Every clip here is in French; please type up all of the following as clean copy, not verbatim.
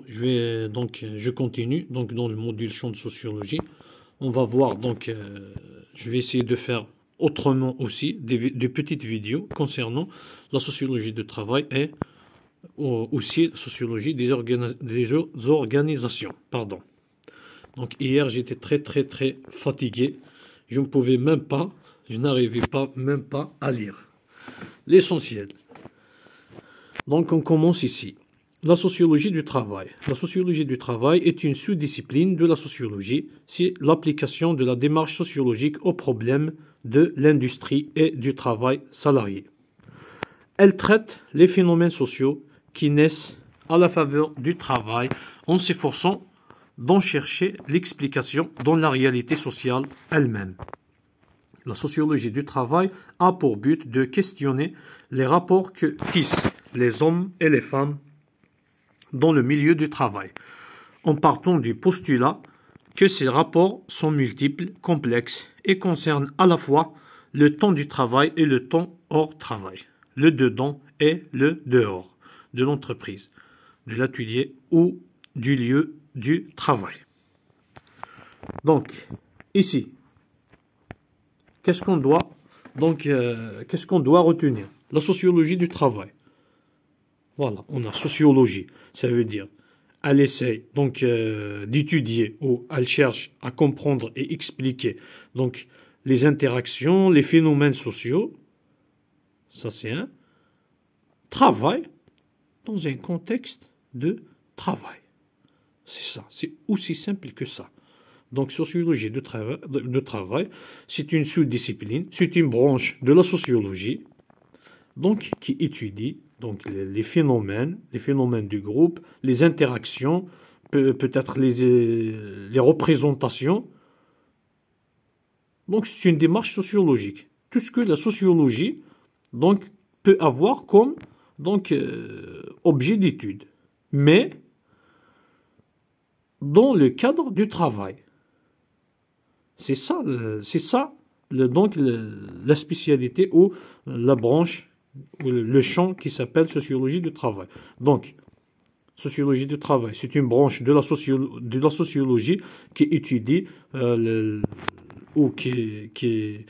je continue. Donc, dans le module champ de sociologie, on va voir, je vais essayer de faire autrement aussi des petites vidéos concernant la sociologie du travail et aussi la sociologie des organisations. Pardon. Donc, hier, j'étais très fatigué. Je ne pouvais même pas, je n'arrivais pas même pas à lire. L'essentiel. Donc, on commence ici. La sociologie du travail. La sociologie du travail est une sous-discipline de la sociologie. C'est l'application de la démarche sociologique aux problèmes de l'industrie et du travail salarié. Elle traite les phénomènes sociaux qui naissent à la faveur du travail en s'efforçant d'en chercher l'explication dans la réalité sociale elle-même. La sociologie du travail a pour but de questionner les rapports que tissent les hommes et les femmes dans le milieu du travail, en partant du postulat que ces rapports sont multiples, complexes et concernent à la fois le temps du travail et le temps hors travail, le dedans et le dehors de l'entreprise, de l'atelier ou du lieu du travail. Donc, ici, qu'est-ce qu'on doit retenir? La sociologie du travail. Voilà, on a sociologie, ça veut dire elle essaie d'étudier ou elle cherche à comprendre et expliquer donc les interactions, les phénomènes sociaux. Ça c'est un travail dans un contexte de travail. C'est ça, c'est aussi simple que ça. Donc, sociologie de travail, c'est une sous-discipline, c'est une branche de la sociologie, donc qui étudie les phénomènes du groupe, les interactions, peut-être les représentations. Donc, c'est une démarche sociologique. Tout ce que la sociologie peut avoir comme objet d'étude, mais dans le cadre du travail. C'est ça la spécialité ou la branche ou le champ qui s'appelle sociologie du travail. Donc, sociologie du travail, c'est une branche de la sociologie qui étudie ou qui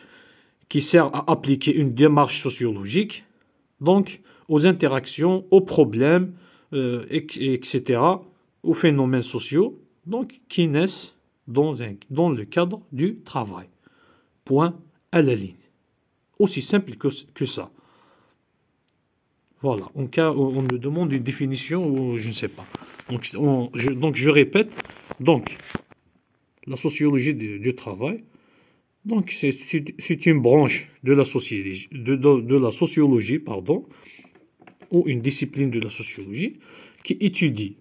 sert à appliquer une démarche sociologique, donc aux interactions, aux problèmes, etc., aux phénomènes sociaux, donc qui naissent dans le cadre du travail. Point à la ligne. Aussi simple que ça. Voilà. En cas où on me demande une définition ou je ne sais pas. Donc je répète. Donc, la sociologie du travail, donc c'est une branche de la sociologie, ou une discipline de la sociologie qui étudie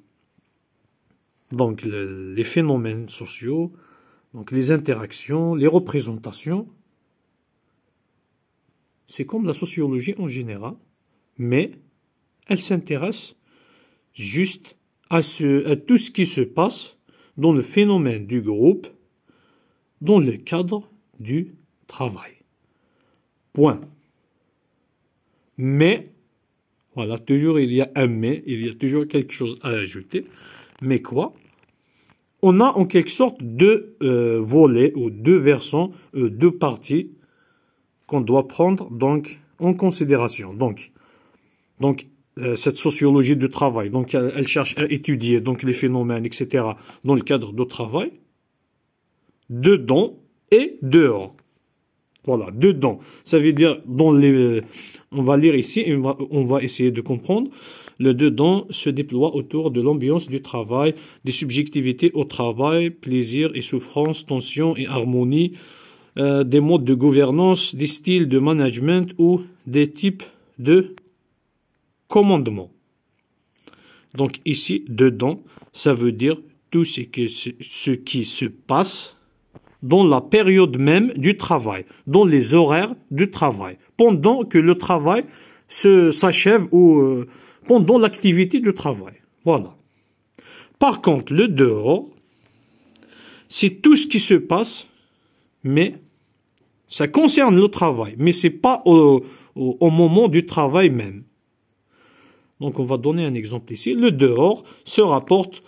donc les phénomènes sociaux, donc les interactions, les représentations. C'est comme la sociologie en général, mais elle s'intéresse juste à tout ce qui se passe dans le phénomène du groupe, dans le cadre du travail. Point. Mais, voilà, toujours il y a un mais, il y a toujours quelque chose à ajouter. Mais quoi? On a en quelque sorte deux volets ou deux versants, deux parties qu'on doit prendre en considération. Donc cette sociologie du travail, elle cherche à étudier les phénomènes, etc. dans le cadre du travail, dedans et dehors. Voilà, dedans. Ça veut dire, on va lire ici et on va essayer de comprendre. Le dedans se déploie autour de l'ambiance du travail, des subjectivités au travail, plaisir et souffrance, tension et harmonie, des modes de gouvernance, des styles de management ou des types de commandement. Donc ici, dedans, ça veut dire tout ce qui se passe dans la période même du travail, dans les horaires du travail, pendant que le travail s'achève ou pendant l'activité du travail. Voilà. Par contre, le dehors, c'est tout ce qui se passe, mais ça concerne le travail, mais c'est pas au moment du travail même. Donc on va donner un exemple ici. Le dehors se rapporte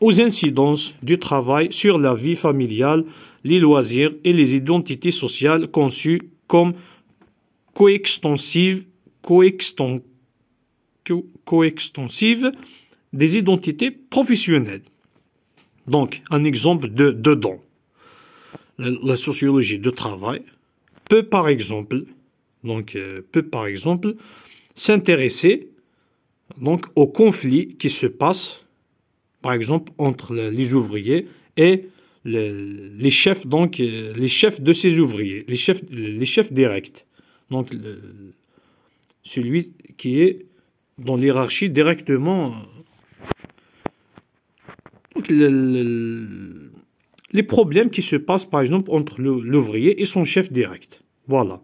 aux incidences du travail sur la vie familiale, les loisirs et les identités sociales conçues comme coextensives des identités professionnelles. Donc, un exemple dedans. La sociologie du travail peut par exemple s'intéresser donc aux conflits qui se passent par exemple entre les ouvriers et les chefs de ces ouvriers, les chefs directs. Donc celui qui est dans l'hiérarchie directement. Donc, les problèmes qui se passent, par exemple, entre l'ouvrier et son chef direct. Voilà.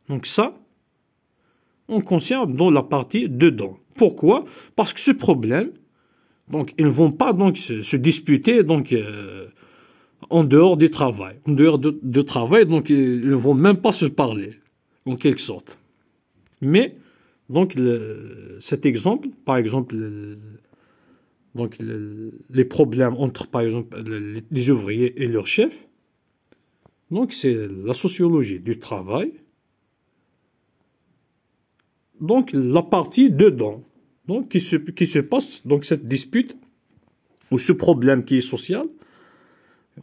Donc ça, on conserve dans la partie dedans. Pourquoi? Parce que ce problème, donc, ils ne vont pas donc, se disputer donc, en dehors du travail. En dehors de travail, donc, ils ne vont même pas se parler, en quelque sorte. Mais, donc, cet exemple, par exemple, donc les problèmes entre, par exemple, les ouvriers et leurs chefs, donc c'est la sociologie du travail. Donc la partie dedans, donc qui se passe, donc cette dispute ou ce problème qui est social,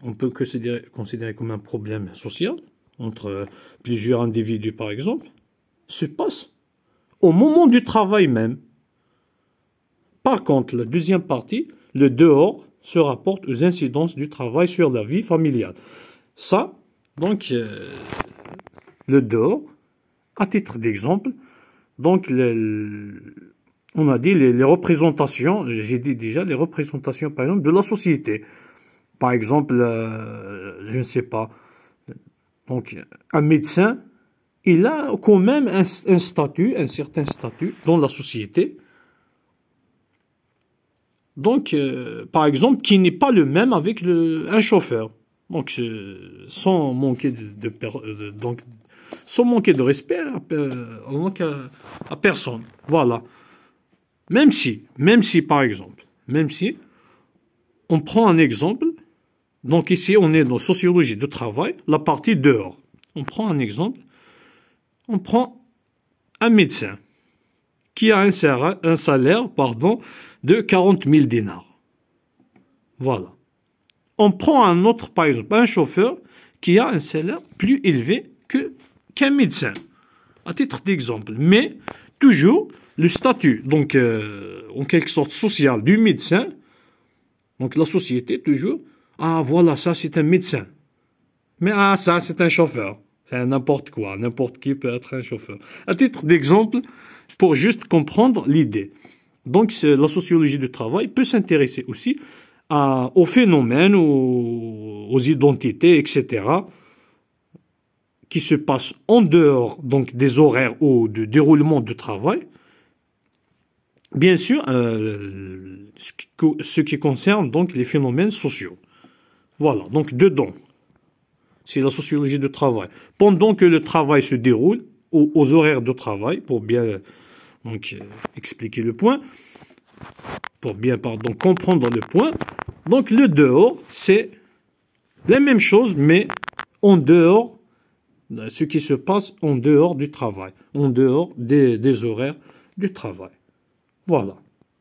on peut considérer comme un problème social entre plusieurs individus par exemple, se passe au moment du travail même. Par contre, la deuxième partie, le dehors, se rapporte aux incidences du travail sur la vie familiale. Ça, donc, le dehors, à titre d'exemple, donc, on a dit les représentations, j'ai dit déjà, les représentations, par exemple, de la société. Par exemple, je ne sais pas, donc, un médecin, il a quand même un certain statut dans la société. Donc, par exemple, qui n'est pas le même avec un chauffeur. Donc, sans manquer sans manquer de respect à personne. Voilà. Même si, par exemple, on prend un exemple, donc ici, on est dans sociologie de travail, la partie dehors. On prend un exemple, on prend un médecin qui a un salaire, de 40 000 dinars. Voilà. On prend un autre, par exemple, un chauffeur qui a un salaire plus élevé qu'un médecin, à titre d'exemple. Mais toujours le statut, donc en quelque sorte social du médecin, donc la société toujours, ah voilà, ça c'est un médecin. Mais ah ça c'est un chauffeur. C'est n'importe quoi, n'importe qui peut être un chauffeur. À titre d'exemple, pour juste comprendre l'idée. Donc, la sociologie du travail peut s'intéresser aussi aux phénomènes, aux identités, etc., qui se passent en dehors donc, des horaires ou du déroulement du travail. Bien sûr, ce qui concerne donc les phénomènes sociaux. Voilà, donc dedans, c'est la sociologie du travail. Pendant que le travail se déroule, aux horaires de travail, pour bien donc, expliquer le point, pour bien comprendre le point. Donc le dehors, c'est la même chose, mais en dehors, ce qui se passe en dehors du travail, en dehors des horaires du travail. Voilà,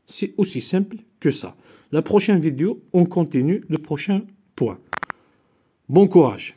c'est aussi simple que ça. La prochaine vidéo, on continue le prochain point. Bon courage.